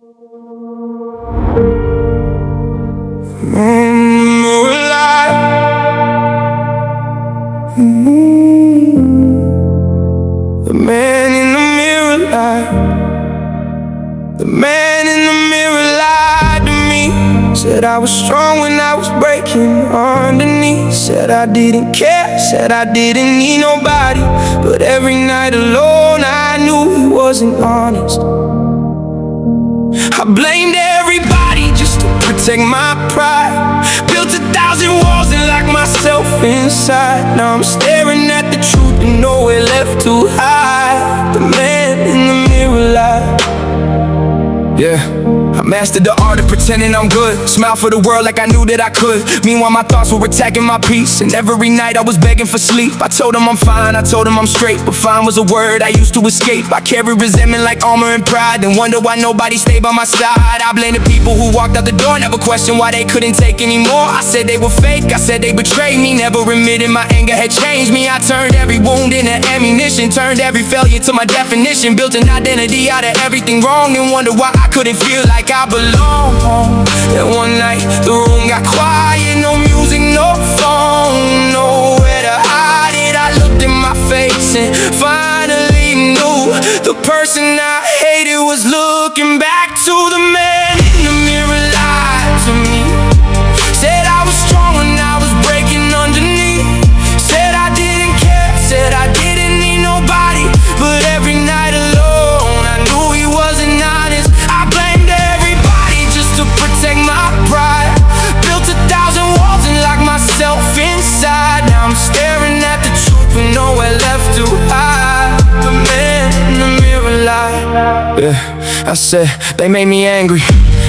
The man in the mirror lied. The man in the mirror lied to me. Said I was strong when I was breaking underneath. Said I didn't care, said I didn't need nobody. But every night alone I knew he wasn't honest. I blamed everybody just to protect my pride. Built 1,000 walls and locked myself inside. Now I'm staring at the truth and nowhere left to hide. The man in the mirror lied. Yeah, I mastered the art of pretending I'm good. Smile for the world like I knew that I could. Meanwhile my thoughts were attacking my peace, and every night I was begging for sleep. I told him I'm fine, I told him I'm straight, but fine was a word I used to escape. I carry resentment like armor and pride, and wonder why nobody stayed by my side. I blame the people who walked out the door, never questioned why they couldn't take anymore. I said they were fake, I said they betrayed me, never admitted my anger had changed me. I turned every wound into ammunition, turned every failure to my definition. Built an identity out of everything wrong, and wonder why I couldn't feel like I belong. Then one night the room got quiet, no music, no phone, nowhere to hide it. I looked in my face and finally knew the person I hated was looking back to the man in the mirror lied to me. Said I was strong when I was breaking underneath. Said I didn't care, said I didn't need nobody. But every night alone I knew he wasn't honest. I blamed everybody just to protect my pride. Built 1,000 walls and locked myself inside. Now I'm staring at the truth with nowhere left to hide. The man in the mirror lied. Yeah, I said they made me angry.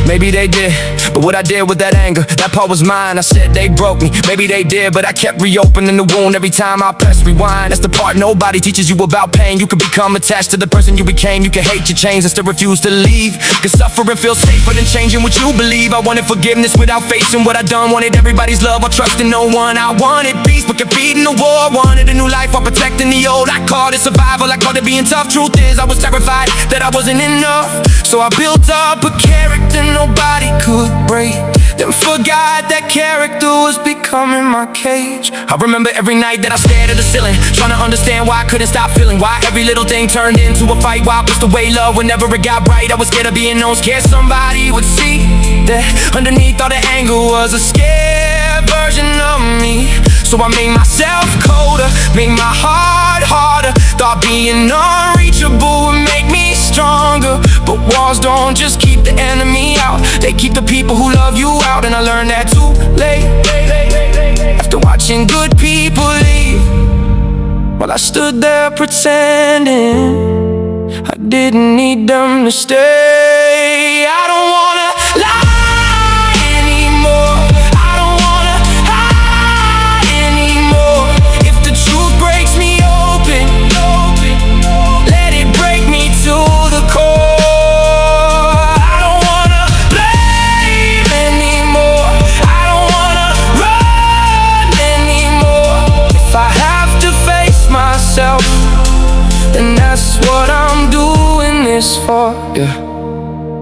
Maybe they did, but what I did with that anger, that part was mine. I said they broke me, maybe they did, but I kept reopening the wound every time I pressed rewind. That's the part nobody teaches you about pain. You can become attached to the person you became. You can hate your chains and still refuse to leave, cause suffering feels safer than changing what you believe. I wanted forgiveness without facing what I done. Wanted everybody's love, I trusted no one. I wanted peace, but kept feeding the war. Wanted a new life while protecting the old. I called it survival, I called it being tough. Truth is, I was terrified that I wasn't enough. So I built up a character nobody could break, then forgot that character was becoming my cage. I remember every night that I stared at the ceiling, trying to understand why I couldn't stop feeling. Why every little thing turned into a fight. Why I pushed away love whenever it got right. I was scared of being known, scared somebody would see that underneath all the anger was a scared version of me. So I made myself colder, made my heart harder. Thought being unreachable would make me stronger. But walls don't just keep the enemy out, they keep the people who love you out. And I learned that too late, after watching good people leave, while I stood there pretending I didn't need them to stay. I don't wanna lie anymore, I don't wanna hide anymore. If the truth breaks me open, let it break me to the core. And that's what I'm doing this for, yeah.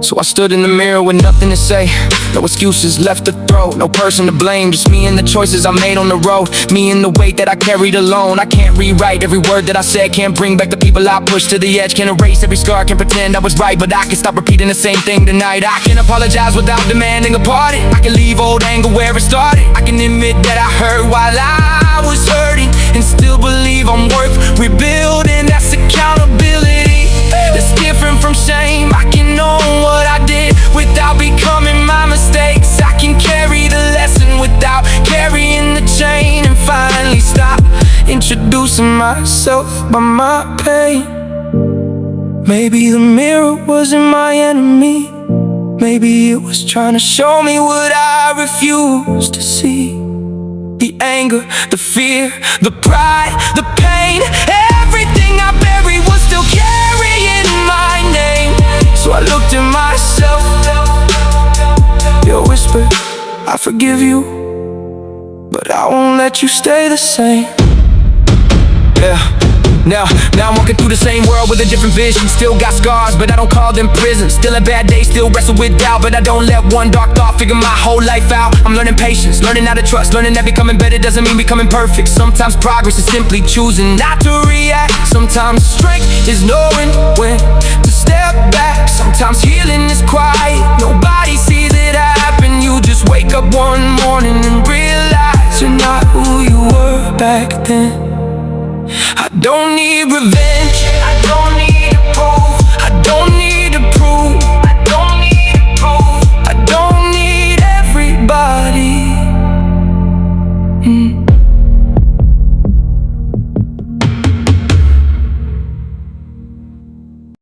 So I stood in the mirror with nothing to say, no excuses left to throw, no person to blame, just me and the choices I made on the road. Me and the weight that I carried alone. I can't rewrite every word that I said, can't bring back the people I pushed to the edge. Can't erase every scar, can't pretend I was right, but I can stop repeating the same thing tonight. I can apologize without demanding a pardon. I can leave old anger where it started. I can admit that I hurt while I was hurting, and still believe I'm worth rebuilding. That's accountability, that's different from shame. I can own what I did without becoming my mistakes. I can carry the lesson without carrying the chain, and finally stop introducing myself by my pain. Maybe the mirror wasn't my enemy, maybe it was trying to show me what I refused to see. The anger, the fear, the pride, the pain, everything I buried was still carrying my name. So I looked at myself, you whispered, I forgive you, but I won't let you stay the same. Yeah. Now I'm walking through the same world with a different vision. Still got scars, but I don't call them prisons. Still have bad days, still wrestle with doubt, but I don't let one dark thought figure my whole life out. I'm learning patience, learning how to trust, learning that becoming better doesn't mean becoming perfect. Sometimes progress is simply choosing not to react. Sometimes strength is knowing when to step back. Sometimes healing is quiet, nobody sees it happen. You just wake up one morning and realize you're not who you were back then. I don't need revenge, I don't need to prove, I don't